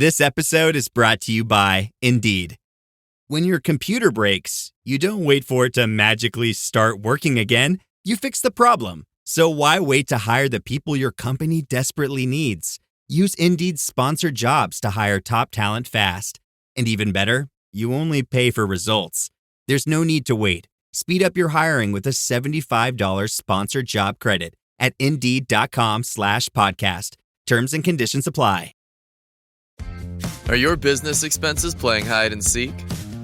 This episode is brought to you by Indeed. When your computer breaks, you don't wait for it to magically start working again. You fix the problem. So why wait to hire the people your company desperately needs? Use Indeed's sponsored jobs to hire top talent fast. And even better, you only pay for results. There's no need to wait. Speed up your hiring with a $75 sponsored job credit at Indeed.com/podcast. Terms and conditions apply. Are your business expenses playing hide and seek?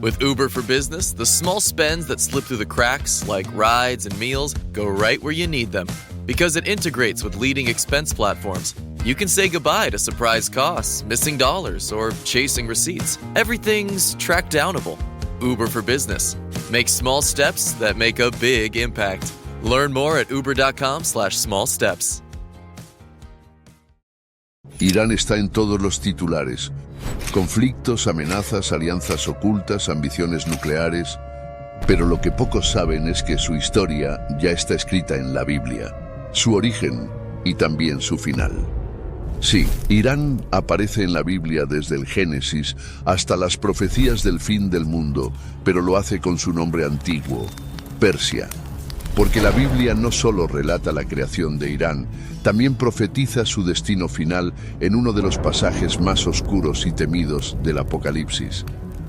With Uber for Business, the small spends that slip through the cracks, like rides and meals, go right where you need them. Because it integrates with leading expense platforms, you can say goodbye to surprise costs, missing dollars, or chasing receipts. Everything's track downable. Uber for Business. Make small steps that make a big impact. Learn more at uber.com/smallsteps. Irán está en todos los titulares. Conflictos, amenazas, alianzas ocultas, ambiciones nucleares. Pero lo que pocos saben es que su historia ya está escrita en la Biblia. Su origen y también su final. Sí, Irán aparece en la Biblia desde el Génesis hasta las profecías del fin del mundo, pero lo hace con su nombre antiguo, Persia. Porque la Biblia no solo relata la creación de Irán, también profetiza su destino final en uno de los pasajes más oscuros y temidos del Apocalipsis.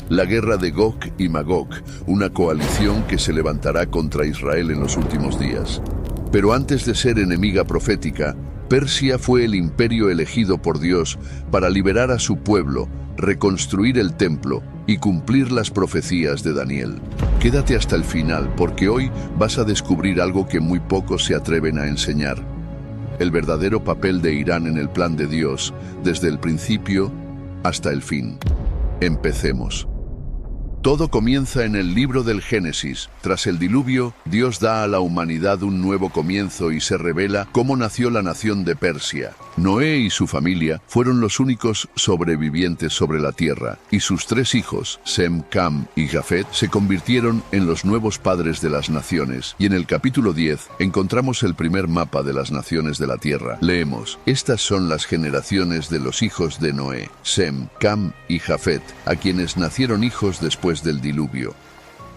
La guerra de Gog y Magog, una coalición que se levantará contra Israel en los últimos días. Pero antes de ser enemiga profética, Persia fue el imperio elegido por Dios para liberar a su pueblo, reconstruir el templo y cumplir las profecías de Daniel. Quédate hasta el final porque hoy vas a descubrir algo que muy pocos se atreven a enseñar. El verdadero papel de Irán en el plan de Dios, desde el principio hasta el fin. Empecemos. Todo comienza en el libro del Génesis. Tras el diluvio, Dios da a la humanidad un nuevo comienzo y se revela cómo nació la nación de Persia. Noé y su familia fueron los únicos sobrevivientes sobre la tierra, y sus 3 hijos, Sem, Cam y Jafet, se convirtieron en los nuevos padres de las naciones. Y en el capítulo 10 encontramos el primer mapa de las naciones de la tierra. Leemos: estas son las generaciones de los hijos de Noé, Sem, Cam y Jafet, a quienes nacieron hijos después del diluvio.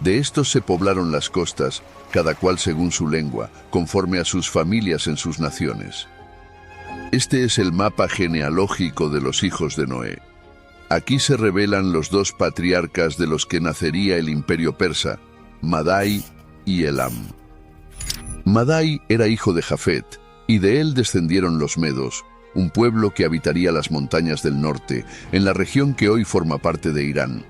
De estos se poblaron las costas, cada cual según su lengua, conforme a sus familias en sus naciones. Este es el mapa genealógico de los hijos de Noé. Aquí se revelan los 2 patriarcas de los que nacería el imperio persa, Madai y Elam. Madai era hijo de Jafet, y de él descendieron los medos, un pueblo que habitaría las montañas del norte, en la región que hoy forma parte de Irán.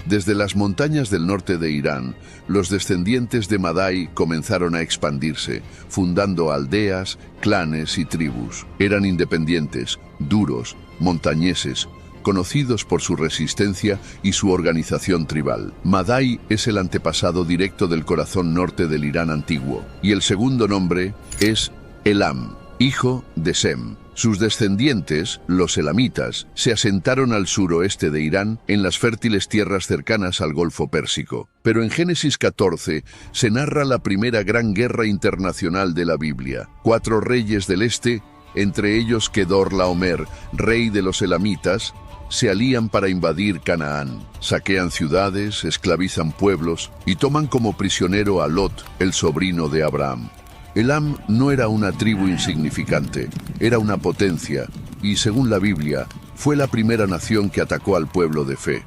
Desde las montañas del norte de Irán, los descendientes de Madai comenzaron a expandirse, fundando aldeas, clanes y tribus. Eran independientes, duros, montañeses, conocidos por su resistencia y su organización tribal. Madai es el antepasado directo del corazón norte del Irán antiguo, y el segundo nombre es Elam, hijo de Sem. Sus descendientes, los elamitas, se asentaron al suroeste de Irán, en las fértiles tierras cercanas al Golfo Pérsico. Pero en Génesis 14 se narra la primera gran guerra internacional de la Biblia. 4 reyes del este, entre ellos Kedorlaomer, rey de los elamitas, se alían para invadir Canaán. Saquean ciudades, esclavizan pueblos y toman como prisionero a Lot, el sobrino de Abraham. Elam no era una tribu insignificante, era una potencia, y según la Biblia, fue la primera nación que atacó al pueblo de fe.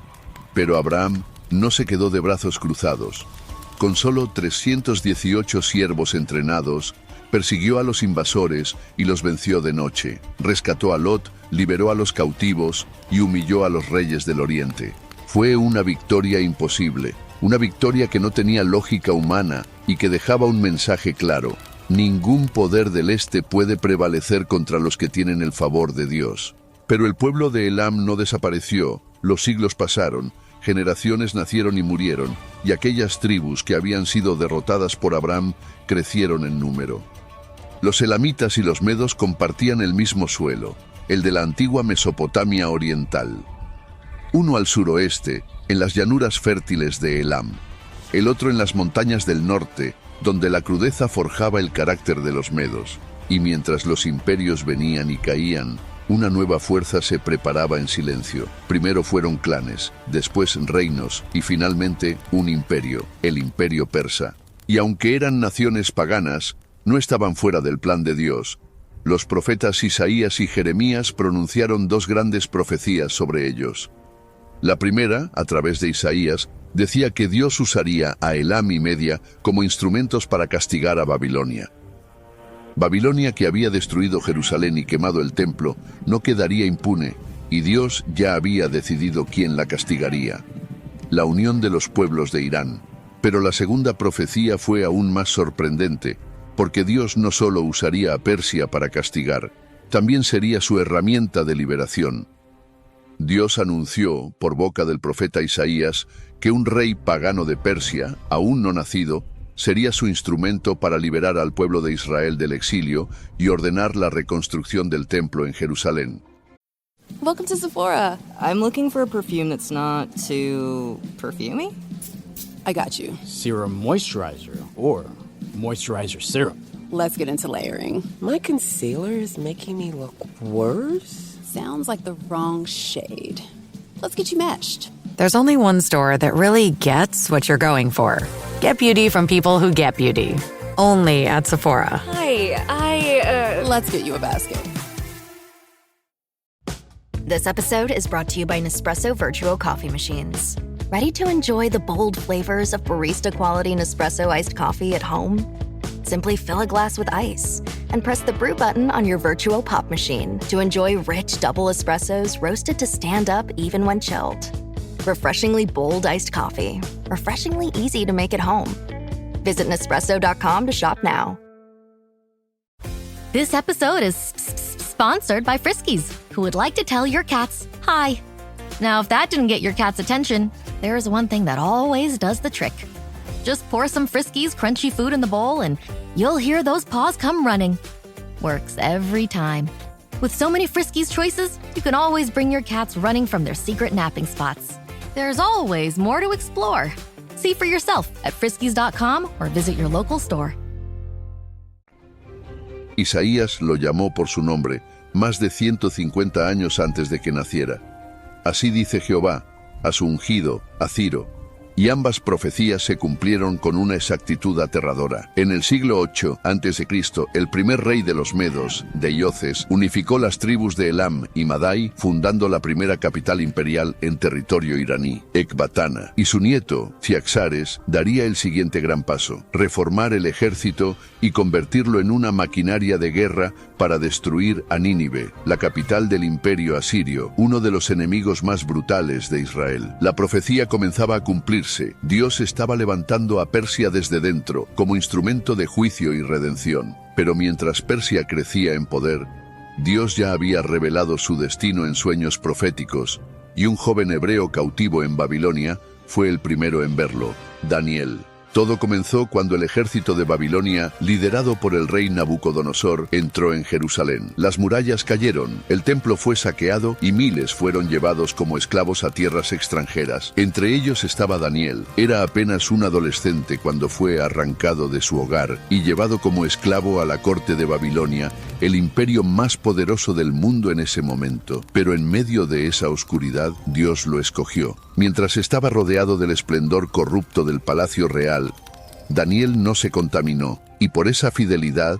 Pero Abraham no se quedó de brazos cruzados. Con solo 318 siervos entrenados, persiguió a los invasores y los venció de noche. Rescató a Lot, liberó a los cautivos y humilló a los reyes del oriente. Fue una victoria imposible, una victoria que no tenía lógica humana y que dejaba un mensaje claro. Ningún poder del este puede prevalecer contra los que tienen el favor de Dios. Pero el pueblo de Elam no desapareció, los siglos pasaron, generaciones nacieron y murieron, y aquellas tribus que habían sido derrotadas por Abraham crecieron en número. Los elamitas y los medos compartían el mismo suelo, el de la antigua Mesopotamia oriental. Uno al suroeste, en las llanuras fértiles de Elam, el otro en las montañas del norte, donde la crudeza forjaba el carácter de los medos. Y mientras los imperios venían y caían, Una nueva fuerza se preparaba en silencio. Primero fueron clanes, después reinos y finalmente un imperio, el imperio persa. Y aunque eran naciones paganas, no estaban fuera del plan de Dios. Los profetas Isaías y Jeremías pronunciaron dos grandes profecías sobre ellos. La primera, a través de Isaías, decía que Dios usaría a Elam y Media como instrumentos para castigar a Babilonia. Babilonia, que había destruido Jerusalén y quemado el templo, no quedaría impune, y Dios ya había decidido quién la castigaría: la unión de los pueblos de Irán. Pero la segunda profecía fue aún más sorprendente, porque Dios no solo usaría a Persia para castigar, también sería su herramienta de liberación. Dios anunció, por boca del profeta Isaías, que un rey pagano de Persia, aún no nacido, sería su instrumento para liberar al pueblo de Israel del exilio y ordenar la reconstrucción del templo en Jerusalén. Welcome to Sephora. I'm looking for a perfume that's not too perfumey. I got you. Serum moisturizer or moisturizer serum. Let's get into layering. My concealer is making me look worse. Sounds like the wrong shade. Let's get you matched. There's only one store that really gets what you're going for. Get beauty from people who get beauty. Only at Sephora. Hi, Let's get you a basket. This episode is brought to you by Nespresso Virtuo Coffee Machines. Ready to enjoy the bold flavors of barista-quality Nespresso iced coffee at home? Simply fill a glass with ice and press the brew button on your Virtuo Pop machine to enjoy rich double espressos roasted to stand up even when chilled. Refreshingly bold iced coffee. Refreshingly easy to make at home. Visit Nespresso.com to shop now. This episode is sponsored by Friskies, who would like to tell your cats hi. Now, if that didn't get your cat's attention, there is one thing that always does the trick. Just pour some Friskies crunchy food in the bowl and you'll hear those paws come running. Works every time. With so many Friskies choices, you can always bring your cats running from their secret napping spots. There's always more to explore. See for yourself at friskies.com or visit your local store. Isaías lo llamó por su nombre, más de 150 años antes de que naciera. Así dice Jehová, a su ungido, a Ciro. Y ambas profecías se cumplieron con una exactitud aterradora. En el siglo VIII a.C., el primer rey de los medos, Deioces, unificó las tribus de Elam y Madai, fundando la primera capital imperial en territorio iraní, Ecbatana. Y su nieto, Ciaxares, daría el siguiente gran paso: reformar el ejército y convertirlo en una maquinaria de guerra para destruir a Nínive, la capital del imperio asirio, uno de los enemigos más brutales de Israel. La profecía comenzaba a cumplirse. Dios estaba levantando a Persia desde dentro, como instrumento de juicio y redención. Pero mientras Persia crecía en poder, Dios ya había revelado su destino en sueños proféticos, y un joven hebreo cautivo en Babilonia fue el primero en verlo: Daniel. Todo comenzó cuando el ejército de Babilonia, liderado por el rey Nabucodonosor, entró en Jerusalén. Las murallas cayeron, el templo fue saqueado y miles fueron llevados como esclavos a tierras extranjeras. Entre ellos estaba Daniel. Era apenas un adolescente cuando fue arrancado de su hogar y llevado como esclavo a la corte de Babilonia, el imperio más poderoso del mundo en ese momento. Pero en medio de esa oscuridad, Dios lo escogió. Mientras estaba rodeado del esplendor corrupto del palacio real, Daniel no se contaminó, y por esa fidelidad,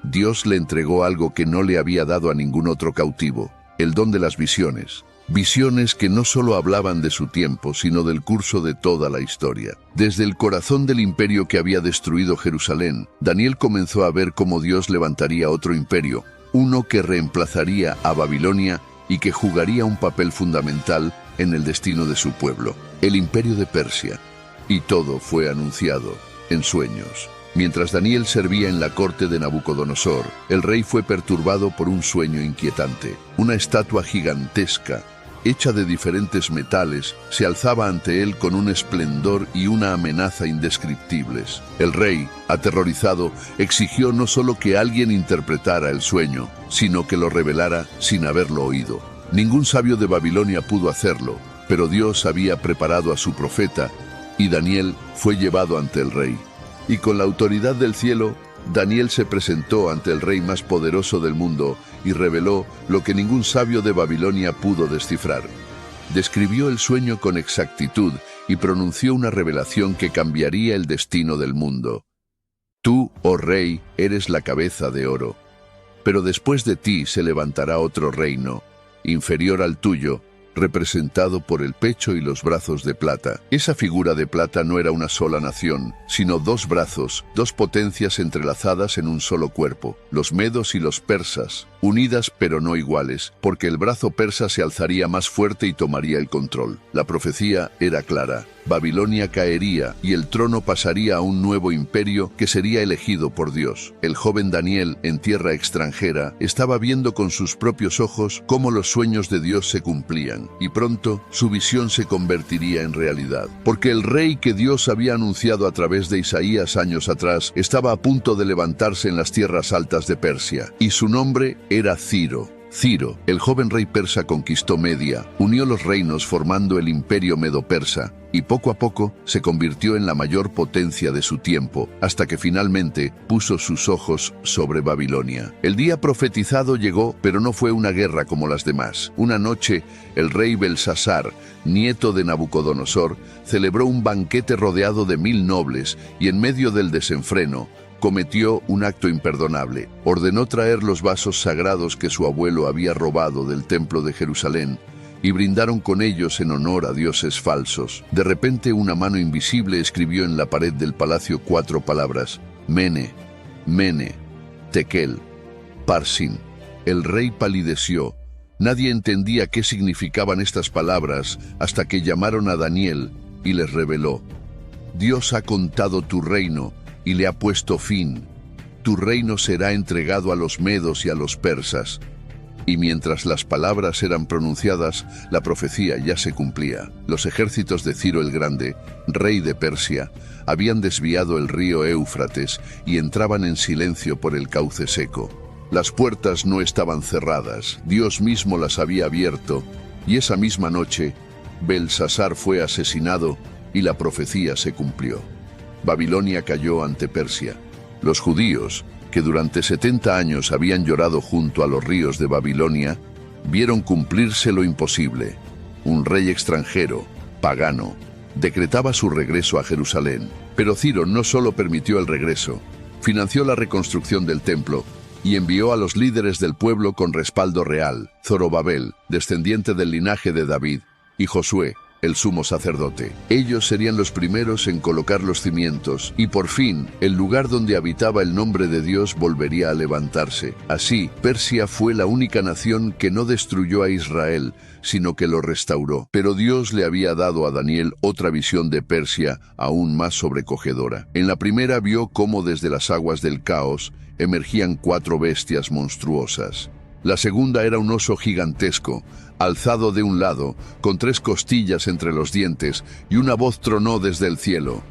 Dios le entregó algo que no le había dado a ningún otro cautivo: el don de las visiones. Visiones que no solo hablaban de su tiempo, sino del curso de toda la historia. Desde el corazón del imperio que había destruido Jerusalén, Daniel comenzó a ver cómo Dios levantaría otro imperio, uno que reemplazaría a Babilonia y que jugaría un papel fundamental en el destino de su pueblo, el imperio de Persia. Y todo fue anunciado en sueños. Mientras Daniel servía en la corte de Nabucodonosor, el rey fue perturbado por un sueño inquietante. Una estatua gigantesca, hecha de diferentes metales, se alzaba ante él con un esplendor y una amenaza indescriptibles. El rey, aterrorizado, exigió no solo que alguien interpretara el sueño, sino que lo revelara sin haberlo oído. Ningún sabio de Babilonia pudo hacerlo, pero Dios había preparado a su profeta, y Daniel fue llevado ante el rey. Y con la autoridad del cielo, Daniel se presentó ante el rey más poderoso del mundo y reveló lo que ningún sabio de Babilonia pudo descifrar. Describió el sueño con exactitud y pronunció una revelación que cambiaría el destino del mundo. Tú, oh rey, eres la cabeza de oro. Pero después de ti se levantará otro reino, inferior al tuyo, representado por el pecho y los brazos de plata. Esa figura de plata no era una sola nación, sino dos brazos, dos potencias entrelazadas en un solo cuerpo, los medos y los persas, unidas pero no iguales, porque el brazo persa se alzaría más fuerte y tomaría el control. La profecía era clara. Babilonia caería y el trono pasaría a un nuevo imperio que sería elegido por Dios. El joven Daniel, en tierra extranjera, estaba viendo con sus propios ojos cómo los sueños de Dios se cumplían, y pronto su visión se convertiría en realidad. Porque el rey que Dios había anunciado a través de Isaías años atrás estaba a punto de levantarse en las tierras altas de Persia, y su nombre era Ciro. Ciro, el joven rey persa, conquistó Media, unió los reinos formando el imperio medo-persa, y poco a poco se convirtió en la mayor potencia de su tiempo, hasta que finalmente puso sus ojos sobre Babilonia. El día profetizado llegó, pero no fue una guerra como las demás. Una noche, el rey Belsasar, nieto de Nabucodonosor, celebró un banquete rodeado de 1000 nobles, y en medio del desenfreno, cometió un acto imperdonable. Ordenó traer los vasos sagrados que su abuelo había robado del templo de Jerusalén y brindaron con ellos en honor a dioses falsos. De repente una mano invisible escribió en la pared del palacio 4 palabras: Mene, Mene, Tekel, Parsin. El rey palideció. Nadie entendía qué significaban estas palabras hasta que llamaron a Daniel y les reveló: Dios ha contado tu reino y le ha puesto fin. Tu reino será entregado a los medos y a los persas. Y mientras las palabras eran pronunciadas, la profecía ya se cumplía. Los ejércitos de Ciro el Grande, rey de Persia, habían desviado el río Éufrates y entraban en silencio por el cauce seco. Las puertas no estaban cerradas, Dios mismo las había abierto, y esa misma noche, Belsasar fue asesinado y la profecía se cumplió. Babilonia cayó ante Persia. Los judíos, que durante 70 años habían llorado junto a los ríos de Babilonia, vieron cumplirse lo imposible. Un rey extranjero, pagano, decretaba su regreso a Jerusalén. Pero Ciro no solo permitió el regreso, financió la reconstrucción del templo y envió a los líderes del pueblo con respaldo real: Zorobabel, descendiente del linaje de David, y Josué, el sumo sacerdote. Ellos serían los primeros en colocar los cimientos, y por fin, el lugar donde habitaba el nombre de Dios volvería a levantarse. Así, Persia fue la única nación que no destruyó a Israel, sino que lo restauró. Pero Dios le había dado a Daniel otra visión de Persia aún más sobrecogedora. En la primera vio cómo desde las aguas del caos emergían 4 bestias monstruosas. La segunda era un oso gigantesco, alzado de un lado, con 3 costillas entre los dientes, y una voz tronó desde el cielo: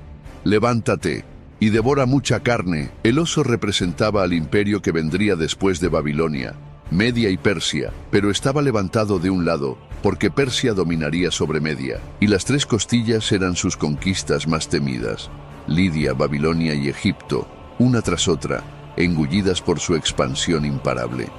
«Levántate y devora mucha carne». El oso representaba al imperio que vendría después de Babilonia, Media y Persia, pero estaba levantado de un lado, porque Persia dominaría sobre Media, y las 3 costillas eran sus conquistas más temidas: Lidia, Babilonia y Egipto, una tras otra, engullidas por su expansión imparable.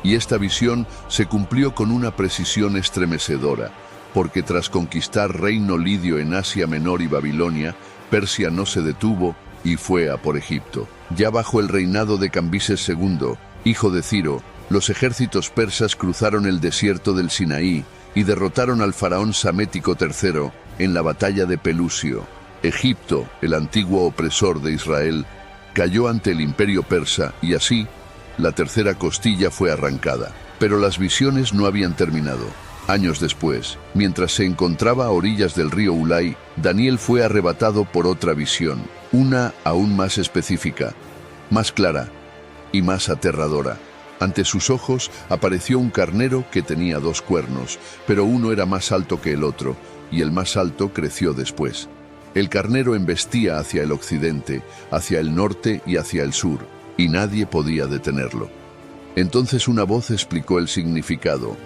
Y esta visión se cumplió con una precisión estremecedora, porque tras conquistar reino lidio en Asia Menor y Babilonia, Persia no se detuvo y fue a por Egipto. Ya bajo el reinado de Cambises II, hijo de Ciro, los ejércitos persas cruzaron el desierto del Sinaí y derrotaron al faraón Samético III en la batalla de Pelusio. Egipto, el antiguo opresor de Israel, cayó ante el imperio persa y así, la tercera costilla fue arrancada. Pero las visiones no habían terminado. Años después, mientras se encontraba a orillas del río Ulai, Daniel fue arrebatado por otra visión, una aún más específica, más clara y más aterradora. Ante sus ojos apareció un carnero que tenía 2 cuernos, pero uno era más alto que el otro, y el más alto creció después. El carnero embestía hacia el occidente, hacia el norte y hacia el sur, y nadie podía detenerlo. Entonces una voz explicó el significado.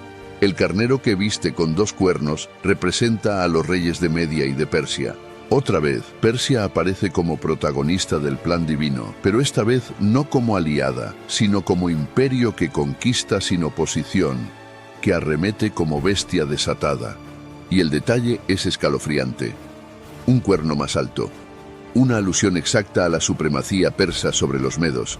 El carnero que viste con 2 cuernos representa a los reyes de Media y de Persia. Otra vez, Persia aparece como protagonista del plan divino, pero esta vez no como aliada, sino como imperio que conquista sin oposición, que arremete como bestia desatada. Y el detalle es escalofriante. Un cuerno más alto. Una alusión exacta a la supremacía persa sobre los medos.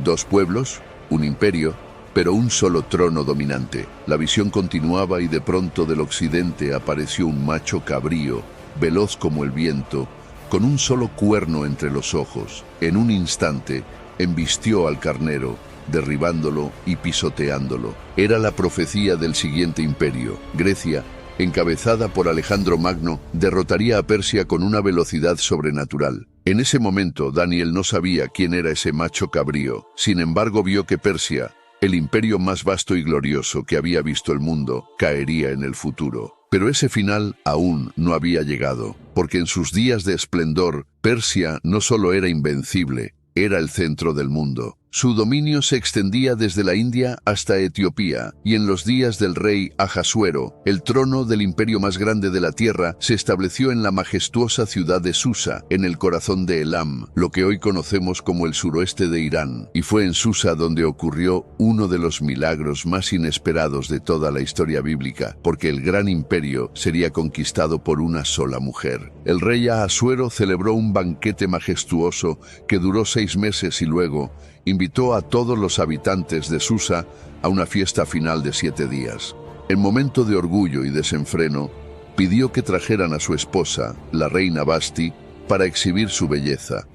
2 pueblos, un imperio, pero un solo trono dominante. La visión continuaba y de pronto del occidente apareció un macho cabrío, veloz como el viento, con un solo cuerno entre los ojos. En un instante, embistió al carnero, derribándolo y pisoteándolo. Era la profecía del siguiente imperio. Grecia, encabezada por Alejandro Magno, derrotaría a Persia con una velocidad sobrenatural. En ese momento, Daniel no sabía quién era ese macho cabrío. Sin embargo, vio que Persia, el imperio más vasto y glorioso que había visto el mundo, caería en el futuro. Pero ese final aún no había llegado, porque en sus días de esplendor, Persia no solo era invencible, era el centro del mundo. Su dominio se extendía desde la India hasta Etiopía, y en los días del rey Ahasuero, el trono del imperio más grande de la tierra se estableció en la majestuosa ciudad de Susa, en el corazón de Elam, lo que hoy conocemos como el suroeste de Irán. Y fue en Susa donde ocurrió uno de los milagros más inesperados de toda la historia bíblica, porque el gran imperio sería conquistado por una sola mujer. El rey Ahasuero celebró un banquete majestuoso que duró 6 meses y luego invitó a todos los habitantes de Susa a una fiesta final de 7 días. En momento de orgullo y desenfreno, pidió que trajeran a su esposa, la reina Vasti, para exhibir su belleza.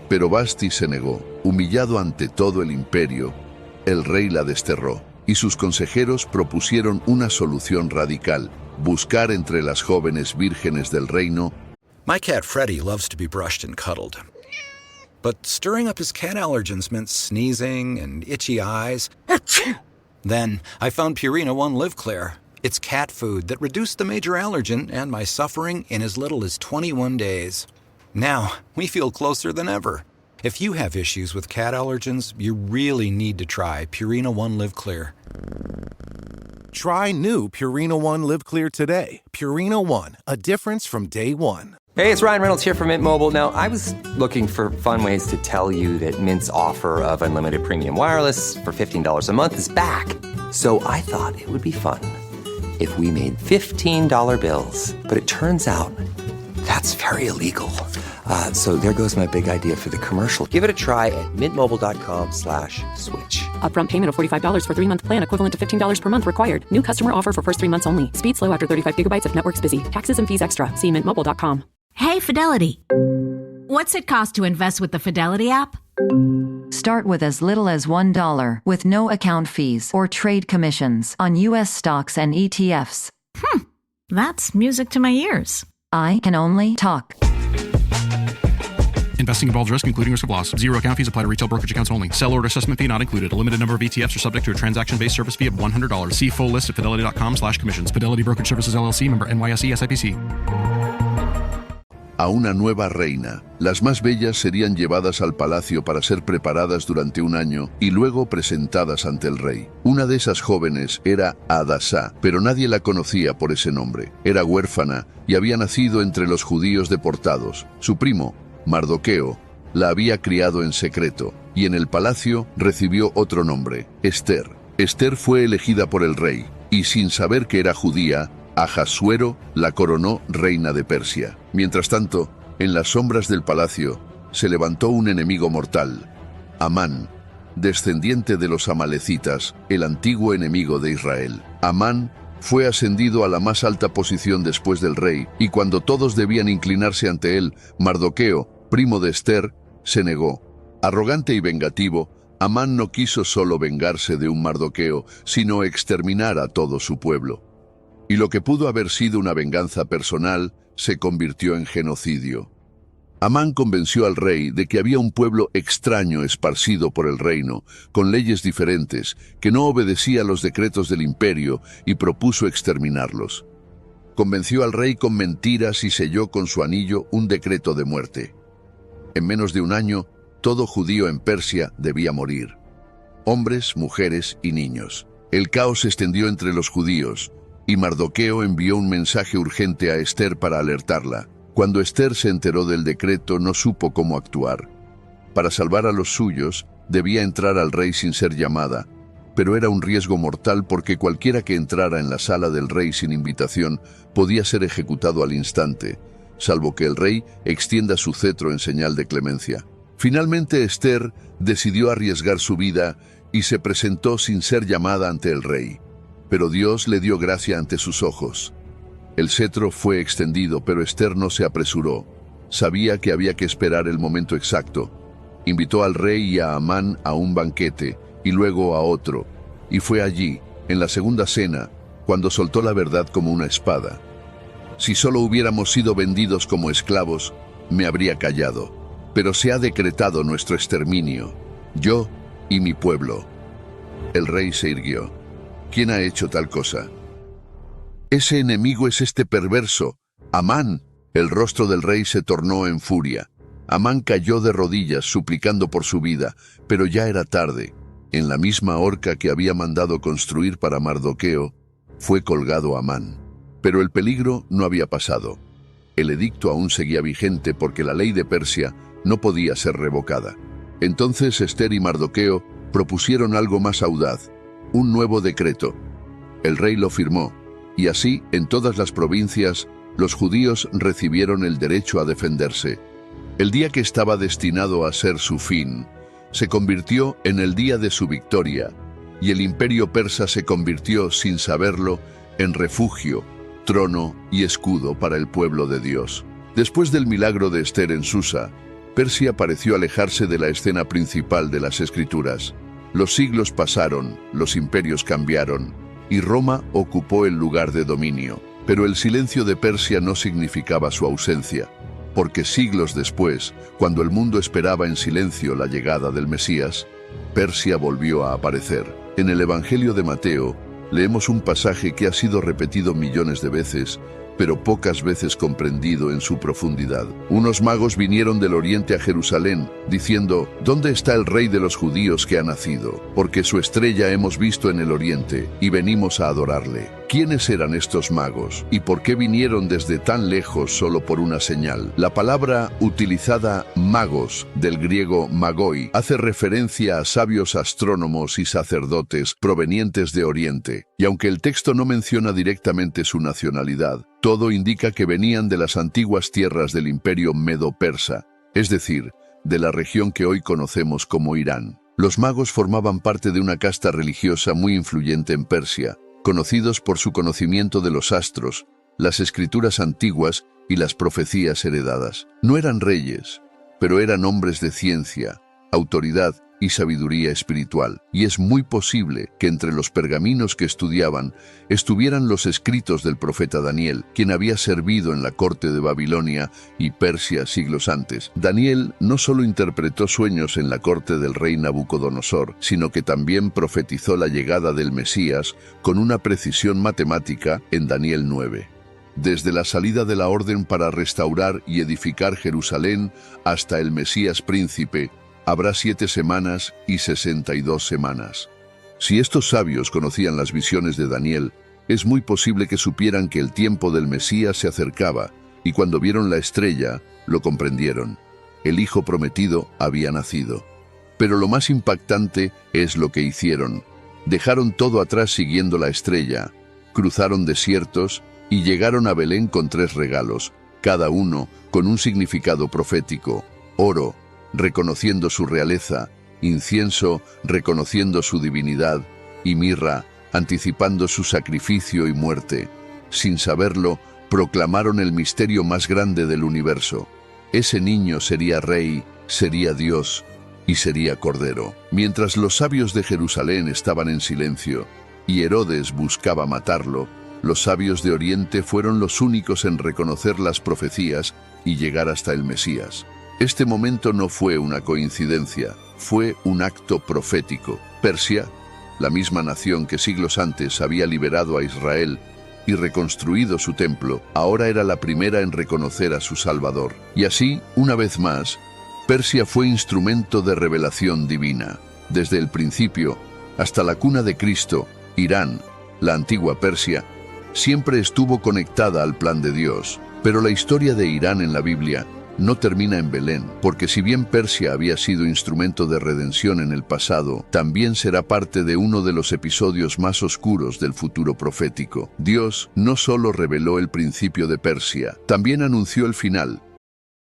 Pero Vasti se negó. Humillado ante todo el imperio, el rey la desterró, y sus consejeros propusieron una solución radical: buscar entre las jóvenes vírgenes del reino. My cat Freddy loves to be brushed and cuddled. But stirring up his cat allergens meant sneezing and itchy eyes. Then I found Purina One Live Clear. It's cat food that reduced the major allergen and my suffering in as little as 21 days. Now, we feel closer than ever. If you have issues with cat allergens, you really need to try Purina One Live Clear. Try new Purina One Live Clear today. Purina One, a difference from day one. Hey, it's Ryan Reynolds here from Mint Mobile. Now, I was looking for fun ways to tell you that Mint's offer of unlimited premium wireless for $15 a month is back. So I thought it would be fun if we made $15 bills. But it turns out that's very illegal. So there goes my big idea for the commercial. Give it a try at mintmobile.com/switch. Upfront payment of $45 for 3-month plan, equivalent to $15 per month required. New customer offer for first 3 months only. Speed slow after 35 gigabytes if network's busy. Taxes and fees extra. See mintmobile.com. Hey, Fidelity. What's it cost to invest with the Fidelity app? Start with as little as $1 with no account fees or trade commissions on U.S. stocks and ETFs. That's music to my ears. I can only talk. Investing involves risk, including risk of loss. Zero account fees apply to retail brokerage accounts only. Sell order assessment fee not included. A limited number of ETFs are subject to a transaction-based service fee of $100. See full list at fidelity.com/commissions. Fidelity Brokerage Services, LLC, member NYSE, SIPC. A una nueva reina. Las más bellas serían llevadas al palacio para ser preparadas durante 1 año y luego presentadas ante el rey. Una de esas jóvenes era Hadasá, pero nadie la conocía por ese nombre. Era huérfana y había nacido entre los judíos deportados. Su primo, Mardoqueo, la había criado en secreto y en el palacio recibió otro nombre, Esther. Esther fue elegida por el rey y, sin saber que era judía, Ahasuero la coronó reina de Persia. Mientras tanto, en las sombras del palacio se levantó un enemigo mortal, Amán, descendiente de los amalecitas, el antiguo enemigo de Israel. Amán fue ascendido a la más alta posición después del rey, y cuando todos debían inclinarse ante él, Mardoqueo, primo de Esther, se negó. Arrogante y vengativo, Amán no quiso solo vengarse de un Mardoqueo, sino exterminar a todo su pueblo. Y lo que pudo haber sido una venganza personal se convirtió en genocidio. Amán convenció al rey de que había un pueblo extraño esparcido por el reino, con leyes diferentes, que no obedecía a los decretos del imperio y propuso exterminarlos. Convenció al rey con mentiras y selló con su anillo un decreto de muerte. En menos de 1 año, todo judío en Persia debía morir. Hombres, mujeres y niños. El caos se extendió entre los judíos, y Mardoqueo envió un mensaje urgente a Esther para alertarla. Cuando Esther se enteró del decreto, no supo cómo actuar. Para salvar a los suyos, debía entrar al rey sin ser llamada, pero era un riesgo mortal porque cualquiera que entrara en la sala del rey sin invitación podía ser ejecutado al instante, salvo que el rey extienda su cetro en señal de clemencia. Finalmente Esther decidió arriesgar su vida y se presentó sin ser llamada ante el rey. Pero Dios le dio gracia ante sus ojos. El cetro fue extendido, pero Esther no se apresuró. Sabía que había que esperar el momento exacto. Invitó al rey y a Amán a un banquete, y luego a otro, y fue allí, en la segunda cena, cuando soltó la verdad como una espada. Si solo hubiéramos sido vendidos como esclavos, me habría callado, pero se ha decretado nuestro exterminio, yo y mi pueblo. El rey se irguió. ¿Quién ha hecho tal cosa? Ese enemigo es este perverso, Amán. El rostro del rey se tornó en furia. Amán cayó de rodillas suplicando por su vida, pero ya era tarde. En la misma horca que había mandado construir para Mardoqueo, fue colgado Amán. Pero el peligro no había pasado. El edicto aún seguía vigente porque la ley de Persia no podía ser revocada. Entonces Esther y Mardoqueo propusieron algo más audaz, un nuevo decreto. El rey lo firmó, y así, en todas las provincias, los judíos recibieron el derecho a defenderse. El día que estaba destinado a ser su fin, se convirtió en el día de su victoria, y el imperio persa se convirtió, sin saberlo, en refugio, trono y escudo para el pueblo de Dios. Después del milagro de Esther en Susa, Persia pareció alejarse de la escena principal de las Escrituras. Los siglos pasaron, los imperios cambiaron, y Roma ocupó el lugar de dominio. Pero el silencio de Persia no significaba su ausencia, porque siglos después, cuando el mundo esperaba en silencio la llegada del Mesías, Persia volvió a aparecer. En el Evangelio de Mateo, leemos un pasaje que ha sido repetido millones de veces, pero pocas veces comprendido en su profundidad. Unos magos vinieron del oriente a Jerusalén, diciendo: ¿Dónde está el rey de los judíos que ha nacido? Porque su estrella hemos visto en el oriente, y venimos a adorarle. ¿Quiénes eran estos magos? ¿Y por qué vinieron desde tan lejos solo por una señal? La palabra utilizada magos, del griego magoi, hace referencia a sabios astrónomos y sacerdotes provenientes de Oriente. Y aunque el texto no menciona directamente su nacionalidad, todo indica que venían de las antiguas tierras del imperio medo-persa, es decir, de la región que hoy conocemos como Irán. Los magos formaban parte de una casta religiosa muy influyente en Persia, conocidos por su conocimiento de los astros, las escrituras antiguas y las profecías heredadas. No eran reyes, pero eran hombres de ciencia, autoridad y sabiduría espiritual, y es muy posible que entre los pergaminos que estudiaban estuvieran los escritos del profeta Daniel, quien había servido en la corte de Babilonia y Persia siglos antes. Daniel no solo interpretó sueños en la corte del rey Nabucodonosor, sino que también profetizó la llegada del Mesías con una precisión matemática en Daniel 9. Desde la salida de la orden para restaurar y edificar Jerusalén hasta el Mesías príncipe, habrá 7 semanas y 62 semanas. Si estos sabios conocían las visiones de Daniel, es muy posible que supieran que el tiempo del Mesías se acercaba, y cuando vieron la estrella, lo comprendieron. El Hijo prometido había nacido. Pero lo más impactante es lo que hicieron. Dejaron todo atrás siguiendo la estrella, cruzaron desiertos y llegaron a Belén con 3 regalos, cada uno con un significado profético: oro, reconociendo su realeza; incienso, reconociendo su divinidad; y mirra, anticipando su sacrificio y muerte. Sin saberlo, proclamaron el misterio más grande del universo. Ese niño sería rey, sería Dios y sería Cordero. Mientras los sabios de Jerusalén estaban en silencio y Herodes buscaba matarlo, los sabios de Oriente fueron los únicos en reconocer las profecías y llegar hasta el Mesías. Este momento no fue una coincidencia, fue un acto profético. Persia, la misma nación que siglos antes había liberado a Israel y reconstruido su templo, ahora era la primera en reconocer a su Salvador. Y así, una vez más, Persia fue instrumento de revelación divina. Desde el principio hasta la cuna de Cristo, Irán, la antigua Persia, siempre estuvo conectada al plan de Dios. Pero la historia de Irán en la Biblia no termina en Belén, porque si bien Persia había sido instrumento de redención en el pasado, también será parte de uno de los episodios más oscuros del futuro profético. Dios no solo reveló el principio de Persia, también anunció el final.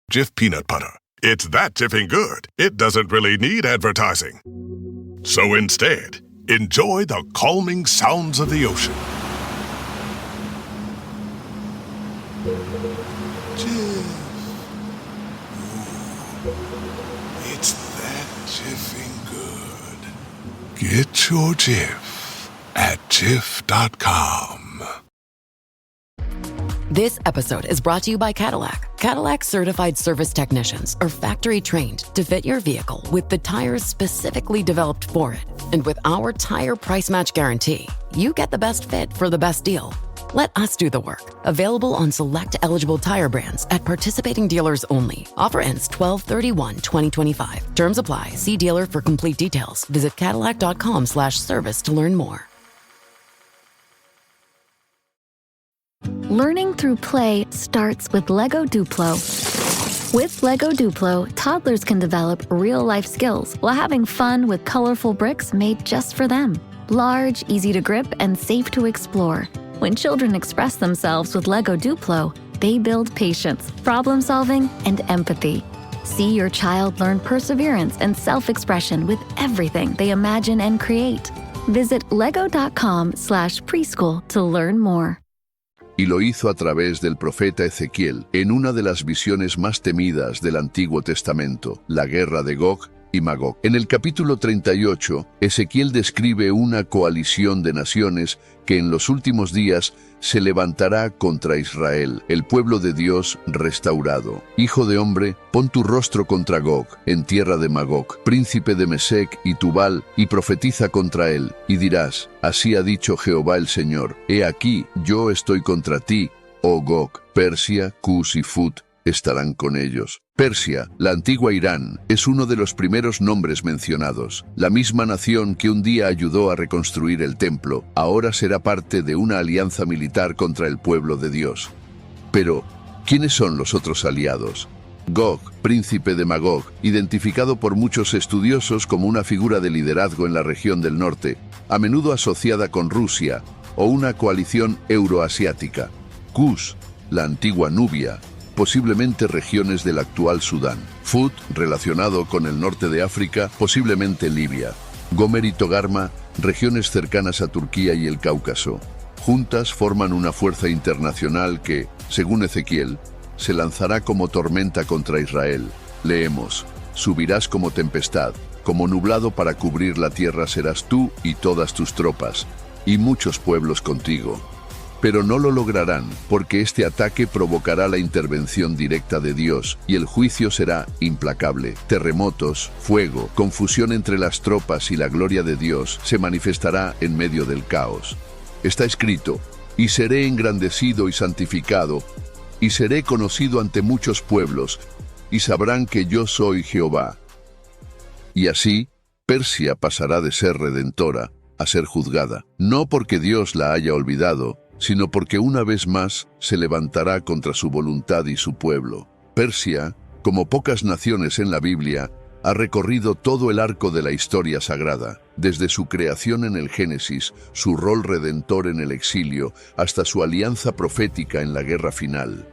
Jif peanut butter. It's that jiffing good, it doesn't really need advertising. So instead, enjoy the calming sounds of the ocean. It's that jiffing good. Get your Jif at jif.com. This episode is brought to you by Cadillac. Cadillac certified service technicians are factory trained to fit your vehicle with the tires specifically developed for it. And with our tire price match guarantee, you get the best fit for the best deal. Let us do the work. Available on select eligible tire brands at participating dealers only. Offer ends 12/31/2025. Terms apply. See dealer for complete details. Visit Cadillac.com/service to learn more. Learning through play starts with Lego Duplo. With Lego Duplo, toddlers can develop real-life skills while having fun with colorful bricks made just for them. Large, easy to grip, and safe to explore. When children express themselves with Lego Duplo, they build patience, problem-solving, and empathy. See your child learn perseverance and self-expression with everything they imagine and create. Visit lego.com/preschool to learn more. Y lo hizo a través del profeta Ezequiel, en una de las visiones más temidas del Antiguo Testamento, la guerra de Gog y Magog. En el capítulo 38, Ezequiel describe una coalición de naciones que en los últimos días se levantará contra Israel, el pueblo de Dios restaurado. Hijo de hombre, pon tu rostro contra Gog, en tierra de Magog, príncipe de Mesec y Tubal, y profetiza contra él, y dirás, así ha dicho Jehová el Señor, he aquí, yo estoy contra ti, oh Gog. Persia, Cus y Fut estarán con ellos. Persia, la antigua Irán, es uno de los primeros nombres mencionados. La misma nación que un día ayudó a reconstruir el templo, ahora será parte de una alianza militar contra el pueblo de Dios. Pero, ¿quiénes son los otros aliados? Gog, príncipe de Magog, identificado por muchos estudiosos como una figura de liderazgo en la región del norte, a menudo asociada con Rusia, o una coalición euroasiática. Cus, la antigua Nubia, posiblemente regiones del actual Sudán. Fut, relacionado con el norte de África, posiblemente Libia. Gomer y Togarma, regiones cercanas a Turquía y el Cáucaso. Juntas forman una fuerza internacional que, según Ezequiel, se lanzará como tormenta contra Israel. Leemos, subirás como tempestad, como nublado para cubrir la tierra serás tú y todas tus tropas, y muchos pueblos contigo. Pero no lo lograrán, porque este ataque provocará la intervención directa de Dios, y el juicio será implacable. Terremotos, fuego, confusión entre las tropas y la gloria de Dios se manifestará en medio del caos. Está escrito, y seré engrandecido y santificado, y seré conocido ante muchos pueblos, y sabrán que yo soy Jehová. Y así, Persia pasará de ser redentora a ser juzgada, no porque Dios la haya olvidado, sino porque una vez más se levantará contra su voluntad y su pueblo. Persia, como pocas naciones en la Biblia, ha recorrido todo el arco de la historia sagrada, desde su creación en el Génesis, su rol redentor en el exilio, hasta su alianza profética en la guerra final.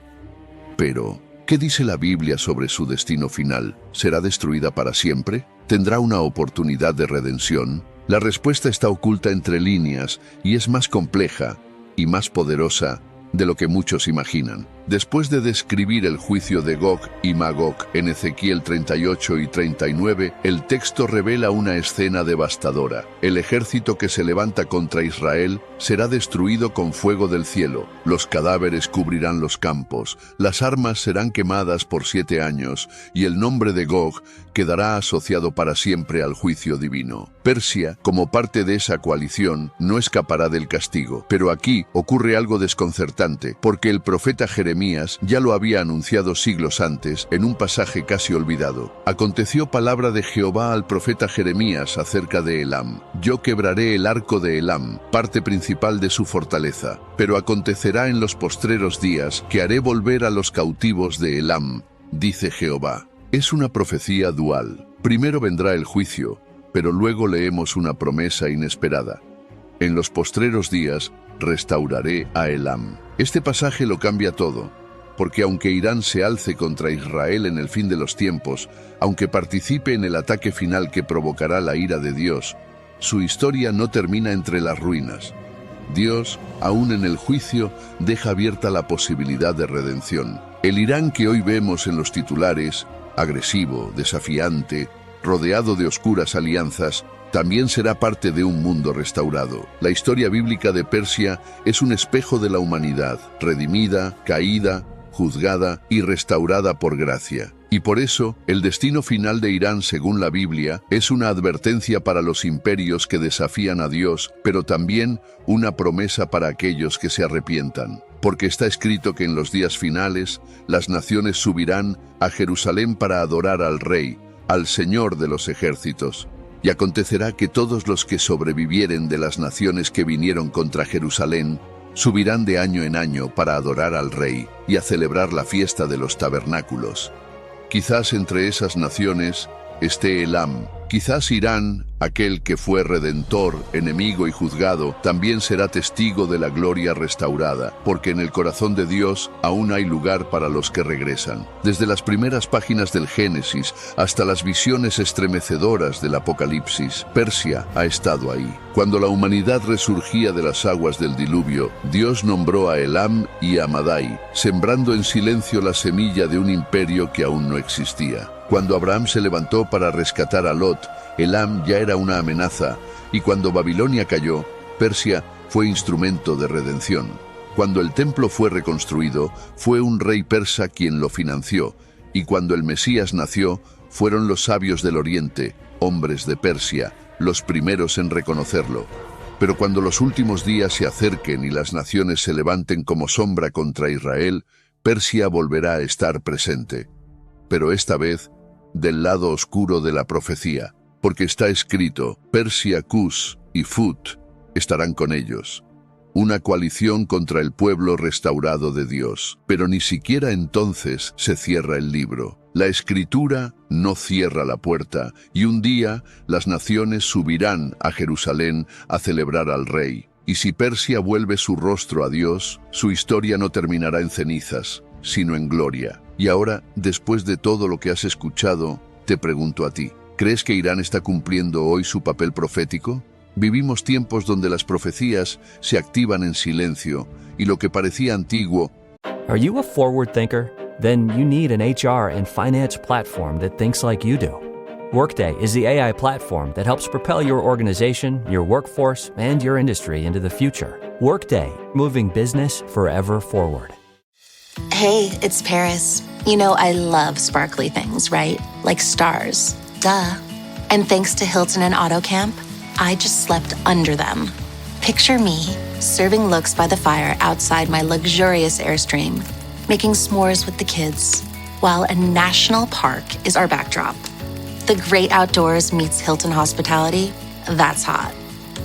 Pero, ¿qué dice la Biblia sobre su destino final? ¿Será destruida para siempre? ¿Tendrá una oportunidad de redención? La respuesta está oculta entre líneas y es más compleja y más poderosa de lo que muchos imaginan. Después de describir el juicio de Gog y Magog en Ezequiel 38 y 39, el texto revela una escena devastadora. El ejército que se levanta contra Israel será destruido con fuego del cielo. Los cadáveres cubrirán los campos, las armas serán quemadas por 7 años, y el nombre de Gog quedará asociado para siempre al juicio divino. Persia, como parte de esa coalición, no escapará del castigo. Pero aquí ocurre algo desconcertante, porque el profeta Jeremías Jeremías ya lo había anunciado siglos antes en un pasaje casi olvidado. Aconteció palabra de Jehová al profeta Jeremías acerca de Elam. Yo quebraré el arco de Elam, parte principal de su fortaleza. Pero acontecerá en los postreros días que haré volver a los cautivos de Elam, dice Jehová. Es una profecía dual. Primero vendrá el juicio, pero luego leemos una promesa inesperada. En los postreros días restauraré a Elam. Este pasaje lo cambia todo, porque aunque Irán se alce contra Israel en el fin de los tiempos, aunque participe en el ataque final que provocará la ira de Dios, su historia no termina entre las ruinas. Dios, aún en el juicio, deja abierta la posibilidad de redención. El Irán que hoy vemos en los titulares, agresivo, desafiante, rodeado de oscuras alianzas, también será parte de un mundo restaurado. La historia bíblica de Persia es un espejo de la humanidad, redimida, caída, juzgada y restaurada por gracia. Y por eso, el destino final de Irán, según la Biblia, es una advertencia para los imperios que desafían a Dios, pero también una promesa para aquellos que se arrepientan. Porque está escrito que en los días finales, las naciones subirán a Jerusalén para adorar al Rey, al Señor de los ejércitos. Y acontecerá que todos los que sobrevivieren de las naciones que vinieron contra Jerusalén, subirán de año en año para adorar al Rey y a celebrar la fiesta de los tabernáculos. Quizás entre esas naciones esté Elam. Quizás Irán, aquel que fue redentor, enemigo y juzgado, también será testigo de la gloria restaurada, porque en el corazón de Dios aún hay lugar para los que regresan. Desde las primeras páginas del Génesis hasta las visiones estremecedoras del Apocalipsis, Persia ha estado ahí. Cuando la humanidad resurgía de las aguas del diluvio, Dios nombró a Elam y a Madai, sembrando en silencio la semilla de un imperio que aún no existía. Cuando Abraham se levantó para rescatar a Lot, Elam ya era una amenaza, y cuando Babilonia cayó, Persia fue instrumento de redención. Cuando el templo fue reconstruido, fue un rey persa quien lo financió, y cuando el Mesías nació, fueron los sabios del Oriente, hombres de Persia, los primeros en reconocerlo. Pero cuando los últimos días se acerquen y las naciones se levanten como sombra contra Israel, Persia volverá a estar presente. Pero esta vez, del lado oscuro de la profecía, porque está escrito, Persia, Cus y Fut estarán con ellos. Una coalición contra el pueblo restaurado de Dios. Pero ni siquiera entonces se cierra el libro. La Escritura no cierra la puerta, y un día las naciones subirán a Jerusalén a celebrar al Rey. Y si Persia vuelve su rostro a Dios, su historia no terminará en cenizas, sino en gloria. Y ahora, después de todo lo que has escuchado, te pregunto a ti, ¿crees que Irán está cumpliendo hoy su papel profético? Vivimos tiempos donde las profecías se activan en silencio, y lo que parecía antiguo. Are you a forward thinker? Then you need an HR and finance platform that thinks like you do. Workday is the AI platform that helps propel your organization, your workforce, and your industry into the future. Workday, moving business forever forward. Hey, it's Paris. You know I love sparkly things, right? Like stars. Duh. And thanks to Hilton and AutoCamp, I just slept under them. Picture me, serving looks by the fire outside my luxurious Airstream, making s'mores with the kids, while a national park is our backdrop. The great outdoors meets Hilton hospitality. That's hot.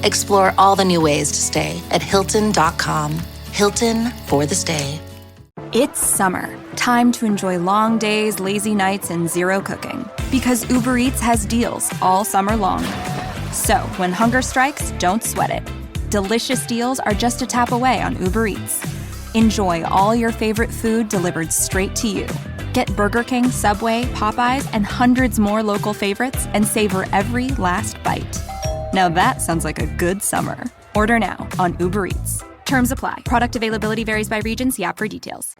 Explore all the new ways to stay at Hilton.com. Hilton for the stay. It's summer. Time to enjoy long days, lazy nights, and zero cooking. Because Uber Eats has deals all summer long. So, when hunger strikes, don't sweat it. Delicious deals are just a tap away on Uber Eats. Enjoy all your favorite food delivered straight to you. Get Burger King, Subway, Popeyes, and hundreds more local favorites and savor every last bite. Now that sounds like a good summer. Order now on Uber Eats. Terms apply. Product availability varies by region. See app for details.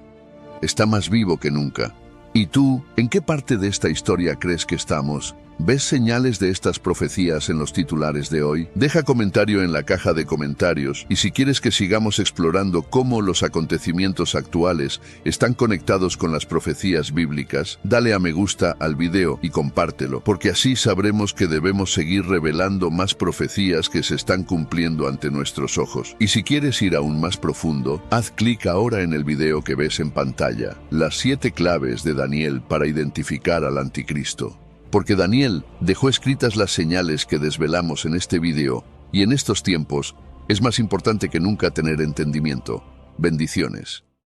Está más vivo que nunca. ¿Y tú, en qué parte de esta historia crees que estamos? ¿Ves señales de estas profecías en los titulares de hoy? Deja comentario en la caja de comentarios y si quieres que sigamos explorando cómo los acontecimientos actuales están conectados con las profecías bíblicas, dale a me gusta al video y compártelo, porque así sabremos que debemos seguir revelando más profecías que se están cumpliendo ante nuestros ojos. Y si quieres ir aún más profundo, haz clic ahora en el video que ves en pantalla, las 7 claves de Daniel para identificar al anticristo. Porque Daniel dejó escritas las señales que desvelamos en este video, y en estos tiempos es más importante que nunca tener entendimiento. Bendiciones.